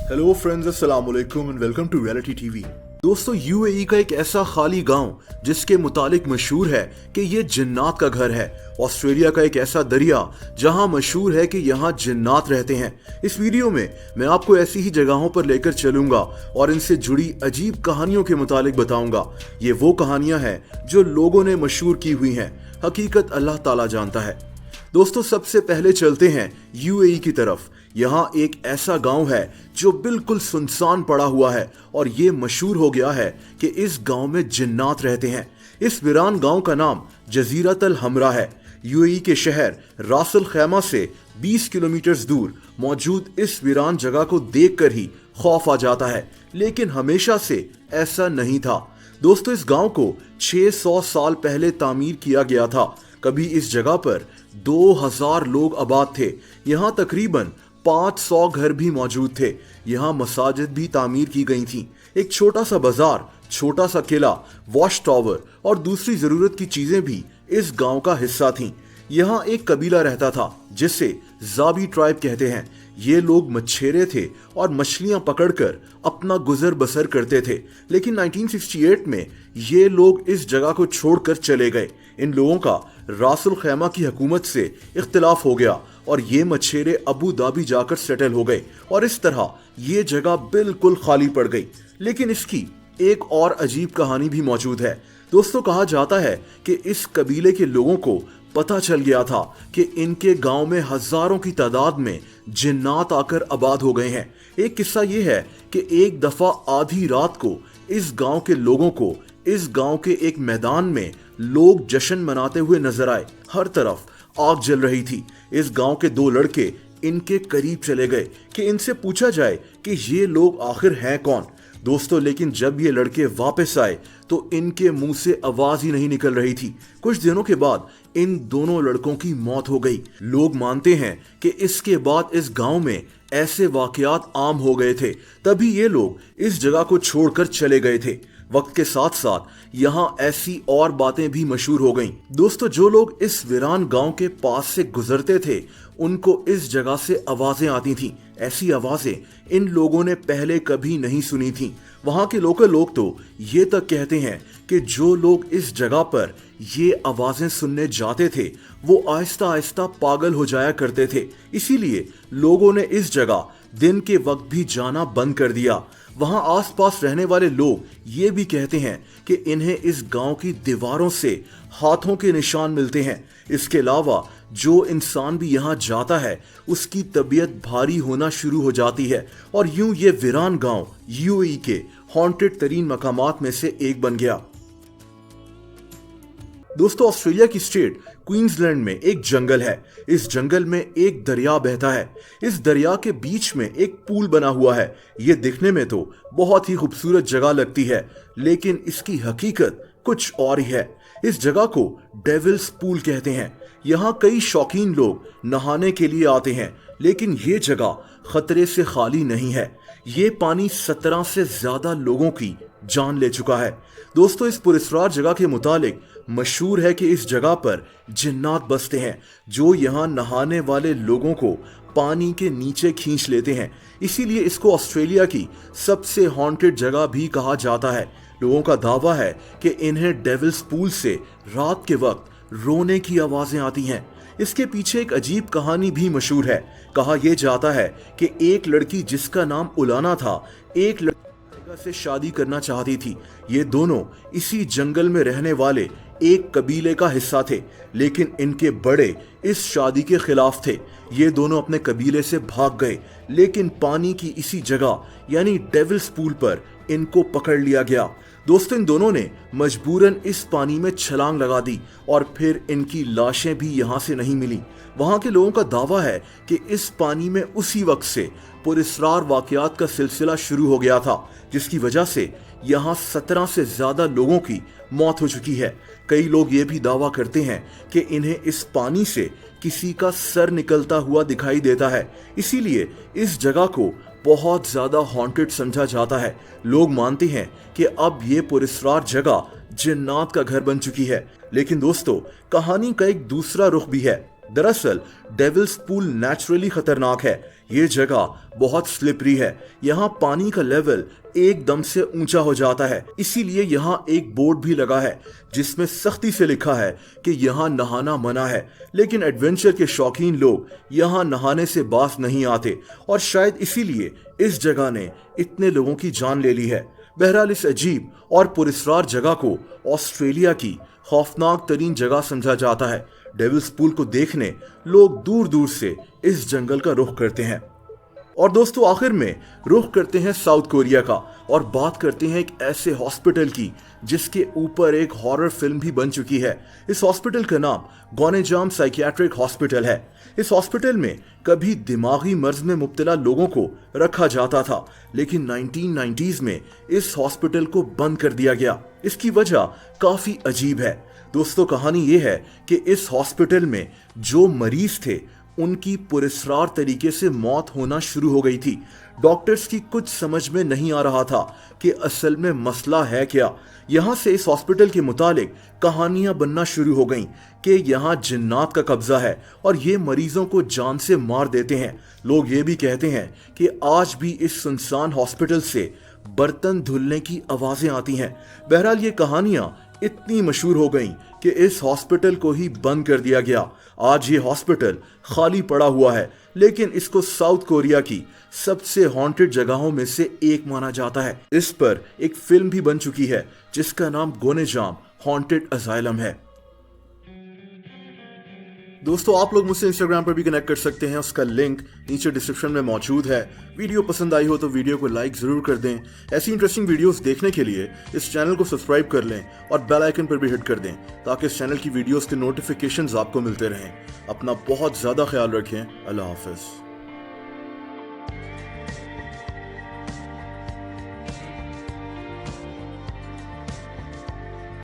Hello friends, अस्सलाम वालेकुम and welcome to reality TV. दोस्तों, यूएई का एक ऐसा खाली गांव जिसके मुतालिक मशहूर है कि ये जिन्नात का घर है। ऑस्ट्रेलिया का एक ऐसा दरिया जहां मशहूर है कि यहाँ जिन्नात रहते हैं। इस वीडियो में मैं आपको ऐसी ही जगहों पर लेकर चलूंगा और इनसे जुड़ी अजीब कहानियों के मुतालिक बताऊंगा। ये वो कहानियां हैं जो लोगों ने मशहूर की हुई हैं, हकीकत अल्लाह ताला जानता है। दोस्तों, सबसे पहले चलते हैं यूएई की तरफ। यहाँ एक ऐसा गांव है जो बिल्कुल सुनसान पड़ा हुआ है और ये मशहूर हो गया है कि इस गांव में जिन्नात रहते हैं। इस वीरान गांव का नाम जजीरत अल हमरा है। यूएई के शहर रास अल खैमा से 20 किलोमीटर दूर मौजूद इस वीरान जगह को देखकर ही खौफ आ जाता है, लेकिन हमेशा से ऐसा नहीं था। दोस्तों, इस गांव को 600 साल पहले तामीर किया गया था। कभी इस जगह पर 2000 लोग आबाद थे। यहाँ तकरीबन 500 घर भी मौजूद थे। यहाँ मसाजिद भी तामीर की गई थी। एक छोटा सा बाजार, छोटा सा किला, वॉश टावर और दूसरी जरूरत की चीजें भी इस गांव का हिस्सा थीं। यहाँ एक कबीला रहता था जिसे जाबी ट्राइब कहते हैं। ये लोग मछेरे थे और मछलियां पकड़कर अपना गुजर बसर करते थे, लेकिन 1968 में ये लोग इस जगह को छोड़कर चले गए। इन लोगों का रास अल खैमा की हुकूमत से इख्तिलाफ हो गया और ये मछेरे अबू धाबी जाकर सेटल हो गए और इस तरह ये जगह बिल्कुल खाली पड़ गई। लेकिन इसकी एक और अजीब कहानी भी मौजूद है। दोस्तों, कहा जाता है कि इस कबीले के लोगों को पता चल गया था कि इनके गांव में हजारों की तादाद में जिन्नात आकर आबाद हो गए हैं। एक किस्सा ये है कि एक दफा आधी रात को इस गांव के लोगों को इस गांव के एक मैदान में लोग जश्न मनाते हुए नजर आए। हर तरफ आग जल रही थी। इस गांव के 2 लड़के इनके करीब चले गए कि इनसे पूछा जाए कि ये लोग आखिर हैं कौन। दोस्तों, लेकिन जब ये लड़के वापस आए तो इनके मुंह से आवाज ही नहीं निकल रही थी। कुछ दिनों के बाद इन दोनों लड़कों की मौत हो गई। लोग मानते हैं कि इसके बाद इस गांव में ऐसे वाकयात आम हो गए थे, तभी ये लोग इस जगह को छोड़कर चले गए थे। वक्त के साथ साथ यहाँ ऐसी और बातें भी मशहूर हो गईं। दोस्तों, जो लोग इस वीरान गांव के पास से गुजरते थे उनको इस जगह से आवाजें आती थीं। ऐसी आवाजें इन लोगों ने पहले कभी नहीं सुनी थीं। वहाँ के लोकल लोग तो ये तक कहते हैं कि जो लोग इस जगह पर ये आवाजें सुनने जाते थे वो आहिस्ता आहिस्ता पागल हो जाया करते थे। इसीलिए लोगों ने इस जगह दिन के वक्त भी जाना बंद कर दिया। वहां आसपास रहने वाले लोग ये भी कहते हैं कि इन्हें इस गांव की दीवारों से हाथों के निशान मिलते हैं। इसके अलावा जो इंसान भी यहाँ जाता है उसकी तबीयत भारी होना शुरू हो जाती है और यूं ये वीरान गांव यूएई के हॉन्टेड तरीन मकामात में से एक बन गया। दोस्तों, ऑस्ट्रेलिया की स्टेट क्वींसलैंड में एक जंगल है। इस जंगल में एक दरिया बहता है। इस दरिया के बीच में एक पूल बना हुआ है। ये दिखने में तो बहुत ही खूबसूरत जगह लगती है, लेकिन इसकी हकीकत कुछ और ही है। इस जगह को डेविल्स पूल कहते हैं। यहाँ कई शौकीन लोग नहाने के लिए आते हैं, लेकिन ये जगह खतरे से खाली नहीं है। ये पानी 17 से ज्यादा लोगों की जान ले चुका है। दोस्तों, इस पुरस्कार जगह के मुतालिक मशहूर है कि इस जगह पर जिन्नात बसते हैं जो यहाँ नहाने वाले लोगों को पानी के नीचे खींच लेते हैं। इसीलिए इसको ऑस्ट्रेलिया की सबसे हॉन्टेड जगह भी कहा जाता है। लोगों का दावा है कि इन्हें डेविल्स पूल से रात के वक्त रोने की आवाजें आती हैं। इसके पीछे एक अजीब कहानी भी मशहूर है। कहा यह जाता है कि एक लड़की जिसका नाम उलाना था, एक लड़का से शादी करना चाहती थी। ये दोनों इसी जंगल में रहने वाले एक कबीले का हिस्सा थे, लेकिन इनके बड़े इस शादी के खिलाफ थे। ये दोनों अपने कबीले से भाग गए, लेकिन पानी की इसी जगह यानी डेविल्स पूल पर इनको पकड़ लिया गया। दोस्तों, इन दोनों ने मजबूरन इस पानी में छलांग लगा दी और फिर इनकी लाशें भी यहाँ से नहीं मिली। वहाँ के लोगों का दावा है कि इस पानी में उसी वक्त से पुरस्कार वाकयात का सिलसिला शुरू हो गया था, जिसकी वजह से यहाँ 17 से ज्यादा लोगों की मौत हो चुकी है। कई लोग ये भी दावा करते हैं कि इन्हें इस पानी से किसी का सर निकलता हुआ दिखाई देता है। इसीलिए इस जगह को बहुत ज्यादा हॉन्टेड समझा जाता है। लोग मानते हैं कि अब ये पुरस्कार जगह जिन्नात का घर बन चुकी है। लेकिन दोस्तों, कहानी का एक दूसरा रुख भी है। दरअसल डेविल्स पूल नेचुरली खतरनाक है। ये जगह बहुत स्लिपरी है, यहाँ पानी का लेवल एकदम से ऊंचा हो जाता है। इसीलिए यहाँ एक बोर्ड भी लगा है जिसमें सख्ती से लिखा है कि यहाँ नहाना मना है। लेकिन एडवेंचर के शौकीन लोग यहाँ नहाने से बाज नहीं आते और शायद इसीलिए इस जगह ने इतने लोगों की जान ले ली है। बहरहाल इस अजीब और पुरस्कार जगह को ऑस्ट्रेलिया की खौफनाक तरीन जगह समझा जाता है। डेविल्स पूल को देखने लोग दूर दूर से इस जंगल का रुख करते हैं। और दोस्तों आखिर में रुख करते हैं साउथ कोरिया का और बात करते हैं एक ऐसे हॉस्पिटल की जिसके ऊपर एक हॉरर फिल्म भी बन चुकी है। इस हॉस्पिटल का नाम गोनेजाम साइकियाट्रिक हॉस्पिटल है। इस हॉस्पिटल में कभी दिमागी मर्ज में मुब्तला लोगों को रखा जाता था, लेकिन 1990s में इस हॉस्पिटल को बंद कर दिया गया। इसकी वजह काफी अजीब है। दोस्तों कहानी ये है कि इस हॉस्पिटल में जो मरीज थे उनकी पुरस्कार तरीके से मौत होना शुरू हो गई थी। डॉक्टर्स की कुछ समझ में नहीं आ रहा था कि असल में मसला है क्या। यहाँ से इस हॉस्पिटल के मुतालिक कहानियां बनना शुरू हो गईं कि यहाँ जिन्नात का कब्जा है और ये मरीजों को जान से मार देते हैं। लोग ये भी कहते हैं कि आज भी इस सुनसान हॉस्पिटल से बर्तन धुलने की आवाजें आती हैं। बहरहाल ये कहानियां इतनी मशहूर हो गईं कि इस हॉस्पिटल को ही बंद कर दिया गया। आज ये हॉस्पिटल खाली पड़ा हुआ है, लेकिन इसको साउथ कोरिया की सबसे हॉन्टेड जगहों में से एक माना जाता है। इस पर एक फिल्म भी बन चुकी है जिसका नाम गोनेजाम हॉन्टेड असाइलम है। दोस्तों आप लोग मुझसे इंस्टाग्राम पर भी कनेक्ट कर सकते हैं, उसका लिंक नीचे डिस्क्रिप्शन में मौजूद है। वीडियो पसंद आई हो तो वीडियो को लाइक जरूर कर दें। ऐसी इंटरेस्टिंग वीडियोस देखने के लिए इस चैनल को सब्सक्राइब कर लें और बेल आइकन पर भी हिट कर दें ताकि इस चैनल की वीडियोस के नोटिफिकेशंस आपको मिलते रहें। अपना बहुत ज़्यादा ख्याल रखें। अल्लाह हाफिज़।